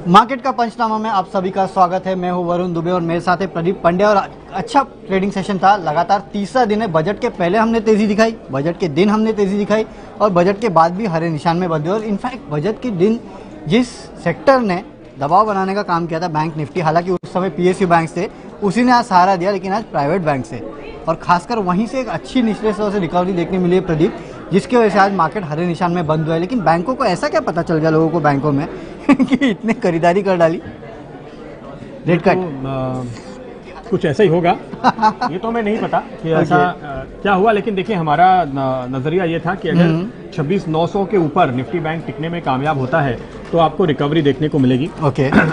Market का पंचनामा में आप सभी का स्वागत है। मैं हूं वरुण दुबे और मेरे साथ है प्रदीप पांड्या। और अच्छा ट्रेडिंग सेशन था, लगातार तीसरा दिन है। बजट के पहले हमने तेजी दिखाई, बजट के दिन हमने तेजी दिखाई और बजट के बाद भी हरे निशान में बंद हुए। और इनफैक्ट बजट के दिन जिस सेक्टर ने दबाव बनाने का काम किया था, बैंक निफ्टी, हालांकि उस समय पीएसयू बैंक थे, उसी ने आज सहारा दिया, लेकिन आज प्राइवेट बैंक से और खासकर वहीं से एक अच्छी निचले स्तर से रिकवरी देखने मिली है प्रदीप, जिसकी वजह से आज मार्केट हरे निशान में बंद हुआ है। लेकिन बैंकों को ऐसा क्या पता चल गया लोगों को बैंकों में कि इतने खरीदारी कर डाली? रेट कट कुछ ऐसा ही होगा ये तो हमें नहीं पता कि ऐसा क्या हुआ, लेकिन देखिए हमारा नजरिया ये था कि अगर 26,900 के ऊपर निफ्टी बैंक टिकने में कामयाब होता है तो आपको रिकवरी देखने को मिलेगी।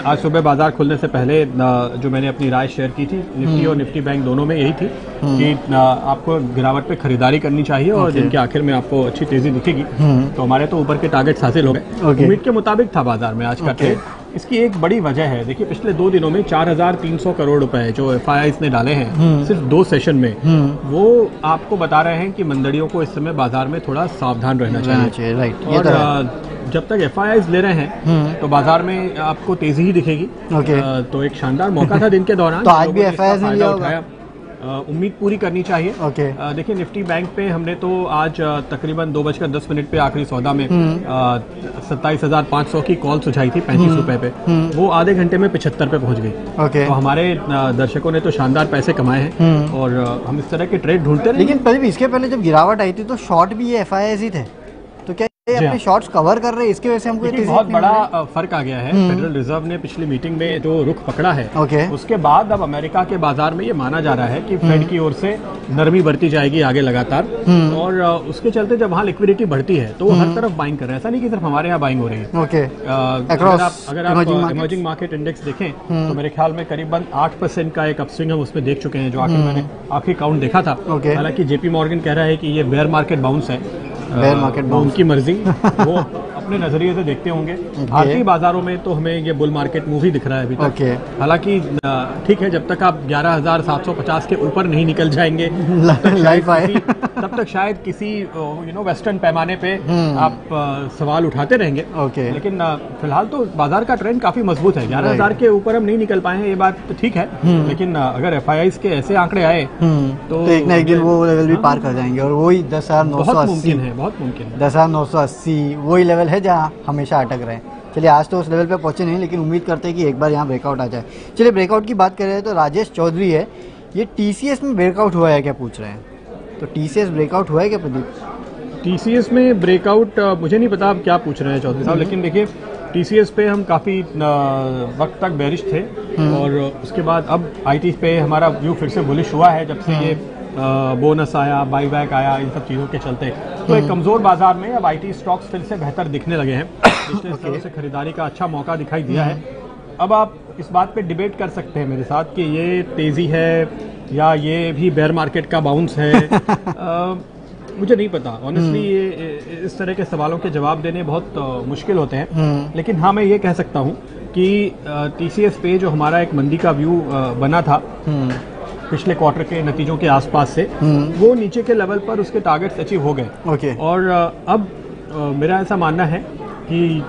आज सुबह बाजार खुलने से पहले जो मैंने अपनी राय शेयर की थी निफ्टी और निफ्टी बैंक दोनों में यही थी कि आपको गिरावट पे खरीदारी करनी चाहिए और दिन के आखिर में आपको अच्छी तेजी दिखेगी। तो हमारे तो ऊपर के टारगेट्स हासिल हो गए, उम्मीद के मुताबिक था बाजार में आज का ट्रेड। इसकी एक बड़ी वजह है, देखिए पिछले 2 दिनों में 4,300 करोड़ रुपए जो एफआईआईज ने डाले हैं सिर्फ 2 सेशन में, वो आपको बता रहे हैं कि मंदड़ियों को इस समय बाजार में थोड़ा सावधान रहना चाहिए। राइट। और जब तक एफआईआईज ले रहे हैं तो बाजार में आपको तेजी ही दिखेगी। तो एक शानदार मौका था दिन के दौरान, तो आज भी एफआईआईज ने लिया होगा। उम्मीद पूरी करनी चाहिए। देखिए निफ्टी बैंक पे हमने तो आज तकरीबन 2:10 पे आखिरी सौदा में 27,500 की कॉल सुझाई थी 35 रुपए पे, वो आधे घंटे में 75 पे पहुंच गई। तो हमारे दर्शकों ने तो शानदार पैसे कमाए हैं और हम इस तरह के ट्रेड ढूंढते रहे। लेकिन पहले इसके पहले जब गिरावट आई थी तो शॉर्ट भी ये एफआईआईज ही थे, तो क्या अपने शॉर्ट्स कवर कर रहे हैं? इसकी वजह से हमको बहुत बड़ा फर्क आ गया है। फेडरल रिजर्व ने पिछली मीटिंग में जो रुख पकड़ा है, उसके बाद अब अमेरिका के बाजार में ये माना जा रहा है कि फेड की ओर से नरमी बरती जाएगी आगे लगातार, और उसके चलते जब वहाँ लिक्विडिटी बढ़ती है तो वो हर तरफ बाइंग कर रहे हैं। ऐसा नहीं कि सिर्फ हमारे यहाँ बाइंग हो रही है। अगर आप इमर्जिंग मार्केट इंडेक्स देखें तो मेरे ख्याल में करीबन 8% का एक अपस्विंग हम उसमें देख चुके हैं, जो मैंने आखिरी काउंट देखा था। हालांकि जेपी मॉर्गन कह रहा है कि ये बेयर मार्केट बाउंस है, बेयर मार्केट बाउंस, उनकी मर्जी, वो अपने नजरिए से देखते होंगे। भारतीय बाजारों में तो हमें ये बुल मार्केट मूव ही दिख रहा है अभी तक। हालांकि ठीक है, जब तक आप 11,750 के ऊपर नहीं निकल जाएंगे तब तक शायद किसी वेस्टर्न पैमाने पे आप सवाल उठाते रहेंगे। लेकिन फिलहाल तो बाजार का ट्रेंड काफी मजबूत है। 11,000 के ऊपर हम नहीं निकल पाए हैं, ये बात तो ठीक है, लेकिन अगर एफआईआईज के ऐसे आंकड़े आए तो एक ना एक दिन वो लेवल भी पार कर जाएंगे और वही 10,980 है, बहुत मुमकिन है। 10,980 वही लेवल है जहाँ हमेशा अटक रहे हैं। चलिए आज तो उस लेवल पे पहुंचे नहीं, लेकिन उम्मीद करते हैं कि एक बार यहाँ ब्रेकआउट आ जाए। चलिए ब्रेकआउट की बात कर रहे हैं तो राजेश चौधरी है, ये टीसीएस में ब्रेकआउट हुआ है क्या पूछ रहे हैं? तो टीसीएस ब्रेकआउट हुआ है क्या प्रदीप? टीसीएस में ब्रेकआउट मुझे नहीं पता आप क्या पूछ रहे हैं चौधरी साहब, लेकिन देखिए टीसीएस पे हम काफ़ी वक्त तक बेरिश थे और उसके बाद अब आईटी पे हमारा व्यू फिर से बुलिश हुआ है जब से ये बोनस आया, बाईबैक आया, इन सब चीज़ों के चलते। तो एक कमज़ोर बाजार में अब आईटी स्टॉक्स फिर से बेहतर दिखने लगे हैं। पिछले सालों से खरीदारी का अच्छा मौका दिखाई दिया है। अब आप इस बात पे डिबेट कर सकते हैं मेरे साथ कि ये तेज़ी है या ये भी बेयर मार्केट का बाउंस है। मुझे नहीं पता ऑनेस्टली, ये इस तरह के सवालों के जवाब देने बहुत मुश्किल होते हैं। लेकिन हाँ, मैं ये कह सकता हूँ कि टीसीएस पे जो हमारा एक मंदी का व्यू बना था पिछले क्वार्टर के नतीजों के आसपास से, वो नीचे के लेवल पर उसके टारगेट्स अचीव हो गए। और अब मेरा ऐसा मानना है कि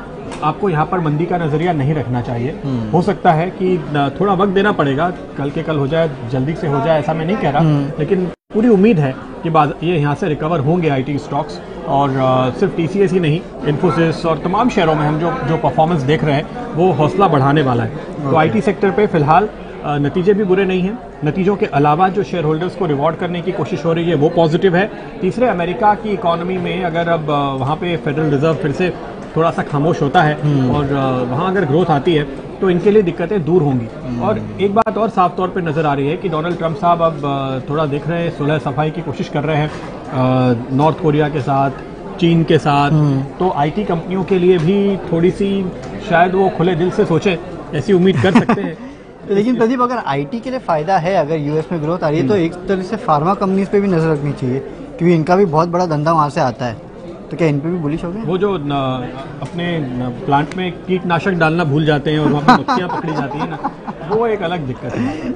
आपको यहाँ पर मंदी का नजरिया नहीं रखना चाहिए। हो सकता है कि थोड़ा वक्त देना पड़ेगा, कल के कल हो जाए, जल्दी से हो जाए ऐसा मैं नहीं कह रहा, लेकिन पूरी उम्मीद है कि ये यहाँ से रिकवर होंगे आईटी स्टॉक्स। और सिर्फ टीसीएस ही नहीं, इन्फोसिस और तमाम शेयरों में हम जो परफॉर्मेंस देख रहे हैं वो हौसला बढ़ाने वाला है। तो आईटी सेक्टर पे फिलहाल नतीजे भी बुरे नहीं हैं। नतीजों के अलावा जो शेयर होल्डर्स को रिवॉर्ड करने की कोशिश हो रही है वो पॉजिटिव है। तीसरे, अमेरिका की इकोनॉमी में अगर अब वहाँ पे फेडरल रिजर्व फिर से थोड़ा सा खामोश होता है और वहाँ अगर ग्रोथ आती है तो इनके लिए दिक्कतें दूर होंगी। और एक बात और साफ तौर पे नज़र आ रही है कि डोनाल्ड ट्रंप साहब अब थोड़ा देख रहे हैं, सुलह सफाई की कोशिश कर रहे हैं नॉर्थ कोरिया के साथ, चीन के साथ। तो आईटी कंपनियों के लिए भी थोड़ी सी शायद वो खुले दिल से सोचें, ऐसी उम्मीद कर सकते हैं। लेकिन प्रदीप, अगर आईटी के लिए फायदा है, अगर यूएस में ग्रोथ आ रही है तो एक तरह से फार्मा कंपनीज पे भी नजर रखनी चाहिए, क्योंकि इनका भी बहुत बड़ा धंधा वहाँ से आता है। तो क्या इन पे भी बुलिश हो गए? वो जो अपने प्लांट में कीटनाशक डालना भूल जाते हैं और वहाँ पे मक्खियाँ पकड़ी जाती है ना, वो एक अलग दिक्कत है।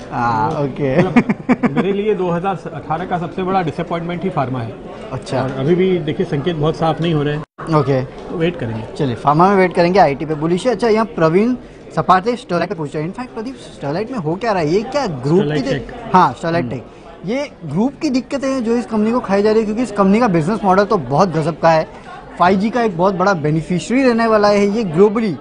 ओके। मेरे लिए 2018 का सबसे बड़ा डिसअपॉइंटमेंट ही फार्मा है। अच्छा। और अभी भी देखिए संकेत बहुत साफ नहीं हो रहे हैं। ओके, तो वेट करेंगे। चलिए फार्मा में वेट करेंगे, आईटी पे बुलिश है। अच्छा, यहाँ प्रवीण सपाट से स्टरलाइट पे पूछ रहे हैं। इनफैक्ट प्रदीप, स्टरलाइट में हो क्या रहा है, ये क्या ग्रुप स्टरलाइट की टेक। हाँ, स्टरलाइट टेक, ये ग्रुप की दिक्कतें हैं जो इस कंपनी को खाई जा रही है, क्योंकि इस कंपनी का बिजनेस मॉडल तो बहुत गजब का है। 5G का एक बहुत बड़ा बेनिफिशियरी रहने वाला है ये ग्लोबली,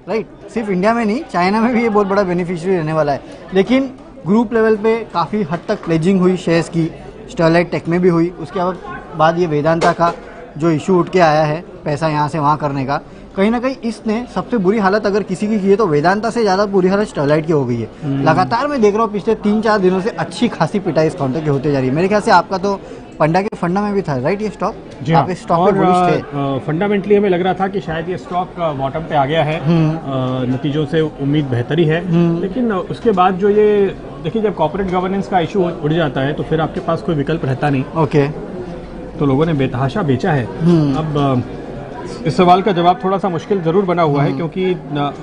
राइट, सिर्फ इंडिया में नहीं, चाइना में भी ये बहुत बड़ा बेनिफिशियरी रहने वाला है। लेकिन ग्रुप लेवल पे काफ़ी हद तक प्लेजिंग हुई शेयर्स की, स्टरलाइट टेक में भी हुई। उसके बाद ये वेदांता का जो इशू उठ के आया है पैसा यहाँ से वहाँ करने का, कहीं ना कहीं इसने सबसे बुरी हालत अगर किसी की है तो वेदांता से ज़्यादा बुरी हालत स्टरलाइट की हो गई है। लगातार मैं देख रहा हूँ पिछले 3-4 दिनों से अच्छी खासी पिटाई इस काउंटर की होते जा रही है। मेरे ख्याल से आपका तो पंडा के फंडा में भी था, राइट, ये स्टॉक? जी आप इस स्टॉक पे बुलिश थे। फंडामेंटली हमें लग रहा था कि शायद ये स्टॉक बॉटम पे आ गया है, नतीजों से उम्मीद बेहतरी है। लेकिन उसके बाद जो ये देखिए, जब कॉर्पोरेट गवर्नेंस का इशू उड़ जाता है तो फिर आपके पास कोई विकल्प रहता नहीं। ओके, तो लोगों ने बेतहाशा बेचा है। अब इस सवाल का जवाब थोड़ा सा मुश्किल जरूर बना हुआ है, क्योंकि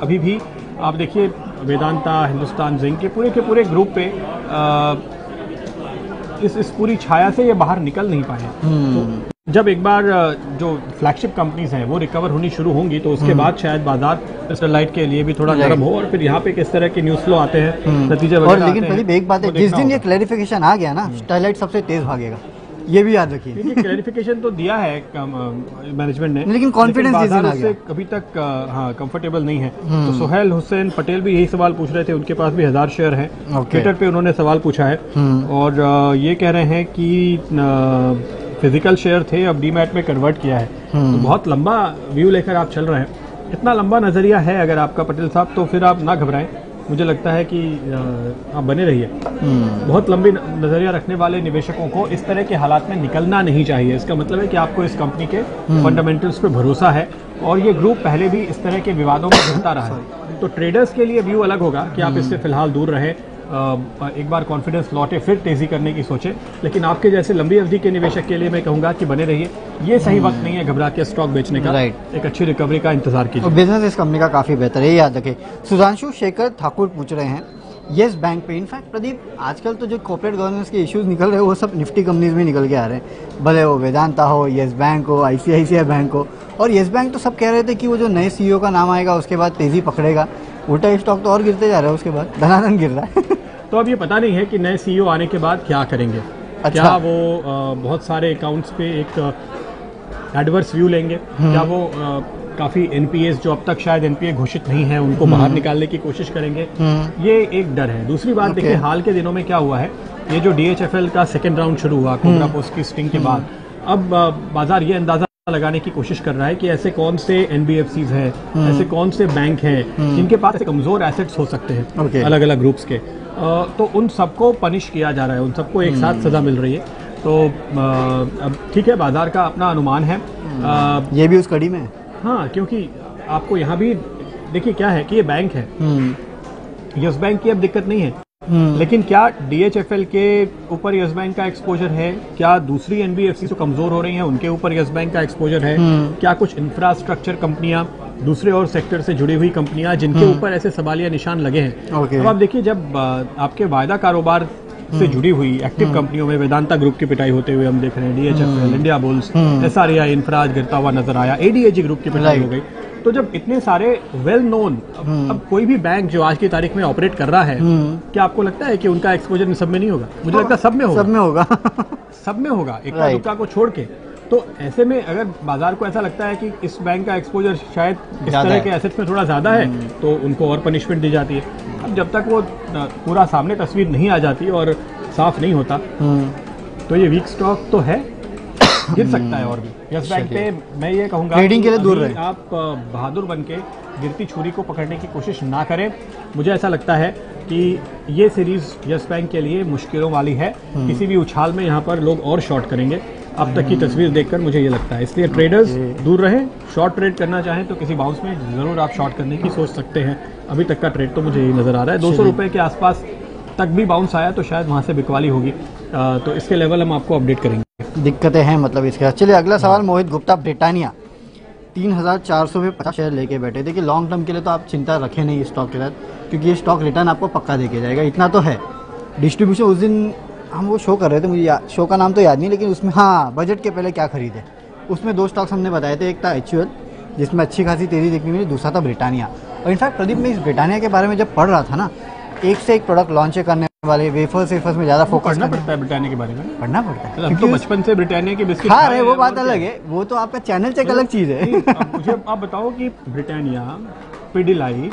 अभी भी आप देखिए वेदांता, हिंदुस्तान जिंक के पूरे ग्रुप पे इस पूरी छाया से ये बाहर निकल नहीं पाए। तो जब एक बार जो फ्लैगशिप कंपनीज हैं वो रिकवर होनी शुरू होंगी तो उसके बाद शायद बाजार स्टरलाइट के लिए भी थोड़ा गर्म हो, और फिर यहाँ पे किस तरह के न्यूज फ्लो आते हैं, नतीजे और वगैरह लेकिन आते हैं, प्रदीप एक बात है, वो जिस देखना दिन ये होगा। क्लैरिफिकेशन आ गया ना, स्टरलाइट सबसे तेज भागेगा, ये भी याद रखिए। देखिए क्लैरिफिकेशन तो दिया है मैनेजमेंट ने, लेकिन confidence जिस दिन बाजार आ गया। उससे कभी तक हाँ कंफर्टेबल नहीं है। तो सोहेल हुसैन पटेल भी यही सवाल पूछ रहे थे, उनके पास भी 1000 शेयर हैं। ट्विटर पे उन्होंने सवाल पूछा है और ये कह रहे हैं कि फिजिकल शेयर थे, अब डीमैट में कन्वर्ट किया है। तो बहुत लंबा व्यू लेकर आप चल रहे हैं, इतना लंबा नजरिया है अगर आपका पटेल साहब, तो फिर आप ना घबराएं। मुझे लगता है कि आप बने रहिए। बहुत लंबी नजरिया रखने वाले निवेशकों को इस तरह के हालात में निकलना नहीं चाहिए। इसका मतलब है कि आपको इस कंपनी के फंडामेंटल्स पे भरोसा है, और ये ग्रुप पहले भी इस तरह के विवादों में घिरता रहा है। तो ट्रेडर्स के लिए व्यू अलग होगा कि आप इससे फिलहाल दूर रहें, एक बार कॉन्फिडेंस लौटे फिर तेजी करने की सोचें। लेकिन आपके जैसे लंबी अवधि के निवेशक के लिए मैं कहूंगा कि बने रहिए, ये सही वक्त नहीं है घबरा के स्टॉक बेचने का। एक अच्छी रिकवरी का इंतजार कीजिए। बिजनेस इस कंपनी का काफी बेहतर है, ये याद रखें। सुधांशु शेखर ठाकुर पूछ रहे हैं येस बैंक पे। इनफैक्ट प्रदीप, आजकल तो जो कॉर्पोरेट गवर्नेंस के इश्यूज निकल रहे हैं वो सब निफ्टी कंपनीज में निकल के आ रहे हैं, भले वो वेदांता हो, येस बैंक हो, ICICI बैंक हो। और येस बैंक तो सब कह रहे थे कि वो जो नए CEO का नाम आएगा उसके बाद तेजी पकड़ेगा, उल्टा स्टॉक तो और गिरते जा रहा है, उसके बाद धनाधन गिर रहा है। तो अब ये पता नहीं है कि नए CEO आने के बाद क्या करेंगे। अच्छा। क्या वो बहुत सारे अकाउंट्स पे एक एडवर्स व्यू लेंगे, क्या वो काफ़ी NPAs जो अब तक शायद NPA घोषित नहीं है उनको बाहर निकालने की कोशिश करेंगे, ये एक डर है। दूसरी बात देखिए, हाल के दिनों में क्या हुआ है, ये जो DHFL का सेकेंड राउंड शुरू हुआ कोबरा पोस्ट की स्टिंग के बाद, अब बाजार ये अंदाजा लगाने की कोशिश कर रहा है कि ऐसे कौन से NBFCs हैं, ऐसे कौन से बैंक हैं जिनके पास ऐसे कमजोर एसेट्स हो सकते हैं अलग अलग ग्रुप्स के, तो उन सबको पनिश किया जा रहा है, उन सबको एक साथ सजा मिल रही है। तो अब ठीक है, बाजार का अपना अनुमान है, ये भी उस कड़ी में है। हाँ, क्योंकि आपको यहाँ भी देखिए क्या है कि ये बैंक है, यस बैंक की अब दिक्कत नहीं है, लेकिन क्या DHFL के ऊपर यस बैंक का एक्सपोजर है, क्या दूसरी NBFC जो कमजोर हो रही हैं उनके ऊपर यस बैंक का एक्सपोजर है, क्या कुछ इंफ्रास्ट्रक्चर कंपनियां, दूसरे और सेक्टर से जुड़ी हुई कंपनियां जिनके ऊपर ऐसे सवालिया निशान लगे हैं। अब आप देखिए, जब आपके वायदा कारोबार से जुड़ी हुई एक्टिव कंपनियों में वेदांता ग्रुप की पिटाई होते हुए हम देख रहे हैं, DHFL, इंडिया बुल्स, SREI इंफ्राज गिरता हुआ नजर आया, ADAG ग्रुप की पिटाई हो गई। तो जब इतने सारे वेल नोन, अब कोई भी बैंक जो आज की तारीख में ऑपरेट कर रहा है, क्या आपको लगता है कि उनका एक्सपोजर इन सब में नहीं होगा? मुझे लगता है सब में होगा, सब में होगा। सब में होगा, इक्का दुक्का को छोड़ के। तो ऐसे में अगर बाजार को ऐसा लगता है कि इस बैंक का एक्सपोजर शायद इस तरह के एसेट्स में थोड़ा ज्यादा है, तो उनको और पनिशमेंट दी जाती है। अब जब तक वो पूरा सामने तस्वीर नहीं आ जाती और साफ नहीं होता, तो ये वीक स्टॉक तो है, गिर सकता है और भी। यस बैंक पे मैं ये कहूंगा ट्रेडिंग के लिए दूर रहे, आप बहादुर बन के गिरती छुरी को पकड़ने की कोशिश ना करें। मुझे ऐसा लगता है कि ये सीरीज यस बैंक के लिए मुश्किलों वाली है, किसी भी उछाल में यहाँ पर लोग और शॉर्ट करेंगे। अब तक की तस्वीर देखकर मुझे ये लगता है, इसलिए ट्रेडर्स दूर रहें। शॉर्ट ट्रेड करना चाहें तो किसी बाउंस में जरूर आप शॉर्ट करने की सोच सकते हैं। अभी तक का ट्रेड तो मुझे यही नजर आ रहा है, 200 रुपए के आसपास तक भी बाउंस आया तो शायद वहां से बिकवाली होगी, तो इसके लेवल हम आपको अपडेट करेंगे। दिक्कतें हैं मतलब इसके साथ। चलिए अगला सवाल, मोहित गुप्ता ब्रिटानिया 3400 में 50 शेयर लेके बैठे। देखिए लॉन्ग टर्म के लिए तो आप चिंता रखें नहीं स्टॉक के साथ, क्योंकि ये स्टॉक रिटर्न आपको पक्का देके जाएगा, इतना तो है। डिस्ट्रीब्यूशन उस दिन हम वो शो कर रहे थे, मुझे शो का नाम तो याद नहीं, लेकिन उसमें हाँ बजट के पहले क्या खरीदे, उसमें 2 स्टॉक्स हमने बताए थे। एक था HUL जिसमें अच्छी खासी तेजी देखने मिली, दूसरा था ब्रिटानिया। और इनफैक्ट प्रदीप मैं इस ब्रिटानिया के बारे में जब पढ़ रहा था ना, एक से एक प्रोडक्ट लॉन्च करने वाले, वेफर्स में ज़्यादा फोकस पढ़ना पड़ता है ब्रिटानिया के बारे में, पढ़ना पड़ता है हम तो बचपन से ब्रिटानिया के बिस्किट खा रहे, वो बात अलग है, वो तो आपका चैनल से एक अलग चीज़ है। अब मुझे आप बताओ कि ब्रिटानिया, पिडिलाइट,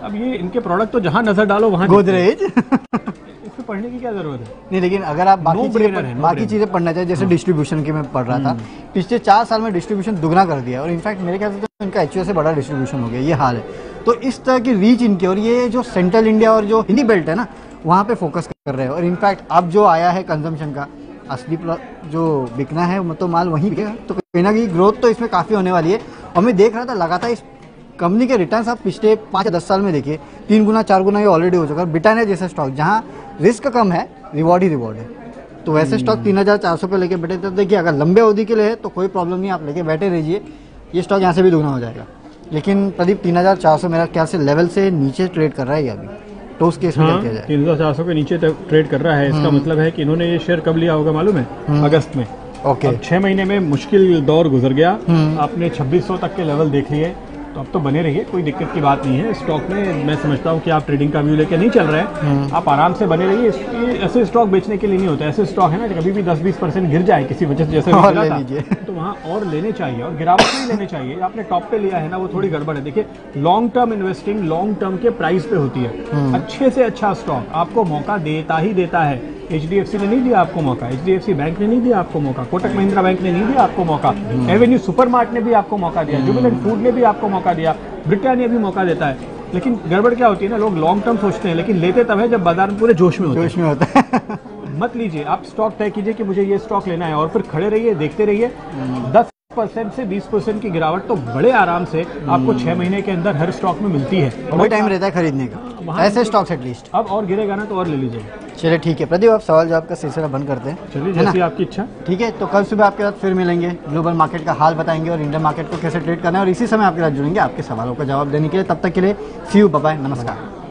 अब ये इनके प्रोडक्ट तो जहाँ नजर डालो वहाँ गोदरेज इसमें पढ़ने की क्या जरूरत है? नहीं, लेकिन अगर आप बाकी चीज़ें पढ़ना चाहिए, जैसे डिस्ट्रीब्यूशन की मैं पढ़ रहा था, पिछले 4 साल में डिस्ट्रीब्यूशन दुगना कर दिया, और इनफैक्ट मेरे ख्याल से तो इनका एचयूएस से बड़ा डिस्ट्रीब्यूशन हो गया, ये हाल है। तो इस तरह की रीच इनकी, और ये जो सेंट्रल इंडिया और जो हिंदी बेल्ट है ना, वहाँ पे फोकस कर रहे हैं। और इनफैक्ट अब जो आया है कंजम्पशन का असली जो बिकना है तो माल वहीं बिकेगा, तो कहीं ना कहीं ग्रोथ तो इसमें काफ़ी होने वाली है। और मैं देख रहा था लगातार इस कंपनी के रिटर्न्स आप पिछले 5 या 10 साल में देखिए, 3 गुना 4 गुना ये ऑलरेडी हो चुका है। ब्रिटानिया जैसा स्टॉक जहाँ रिस्क कम है, रिवॉर्ड ही रिवॉर्ड है, तो वैसे स्टॉक 3400 पे लेके बैठे, तो देखिए अगर लंबे अवधि के लिए है तो कोई प्रॉब्लम नहीं, आप लेके बैठे रहिए, ये स्टॉक यहाँ से भी दुगना हो जाएगा। लेकिन प्रदीप 3400 मेरा ख्याल से लेवल से नीचे ट्रेड कर रहा है ये अभी, तो उस केस में क्या किया जाए? 3400 के नीचे ट्रेड कर रहा है, इसका मतलब है कि इन्होंने ये शेयर कब लिया होगा मालूम है? अगस्त में। ओके, 6 महीने में मुश्किल दौर गुजर गया, आपने 2600 तक के लेवल देख लिए, तो अब तो बने रहिए, कोई दिक्कत की बात नहीं है स्टॉक में। मैं समझता हूँ कि आप ट्रेडिंग का व्यू लेके नहीं चल रहे हैं, आप आराम से बने रहिए। ऐसे स्टॉक बेचने के लिए नहीं होता, ऐसे स्टॉक है ना कभी भी 10-20% गिर जाए किसी वजह से, जैसे तो वहाँ और लेने चाहिए, और गिरावट नहीं लेने चाहिए। आपने टॉप पे लिया है ना, वो थोड़ी गड़बड़ है। देखिए long term investing long term के प्राइस पे होती है। अच्छे से अच्छा स्टॉक आपको मौका देता ही देता है। HDFC ने नहीं दिया आपको मौका, HDFC बैंक ने नहीं दिया आपको मौका, कोटक महिंद्रा बैंक ने नहीं दिया आपको मौका, एवेन्यू सुपरमार्ट ने भी आपको मौका दिया, जुबिलेंट फूड ने भी आपको मौका दिया, ब्रिटानिया भी मौका देता है। लेकिन गड़बड़ क्या होती है ना, लोग लॉन्ग टर्म सोचते हैं, लेकिन लेते तब है जब बाजार में पूरे जोश में होता है। मत लीजिए, आप स्टॉक तय कीजिए कि मुझे ये स्टॉक लेना है, और फिर खड़े रहिए, देखते रहिए। 10% से 20% की गिरावट तो बड़े आराम से आपको 6 महीने के अंदर हर स्टॉक में मिलती है। वही टाइम रहता है खरीदने का, ऐसे स्टॉक्स एटलीस्ट। अब और गिरेगा ना तो और ले लीजिए। चलिए ठीक है प्रदीप, आप सवाल जवाब का सिलसिला बंद करते हैं, चलिए जैसी आपकी इच्छा। ठीक है, तो कल सुबह आपके साथ फिर मिलेंगे, ग्लोबल मार्केट का हाल बताएंगे और इंडियन मार्केट को कैसे ट्रेड करना है, और इसी समय आपके साथ जुड़ेंगे आपके सवालों का जवाब देने के लिए। तब तक के लिए सी यू, बाय बाय, नमस्कार।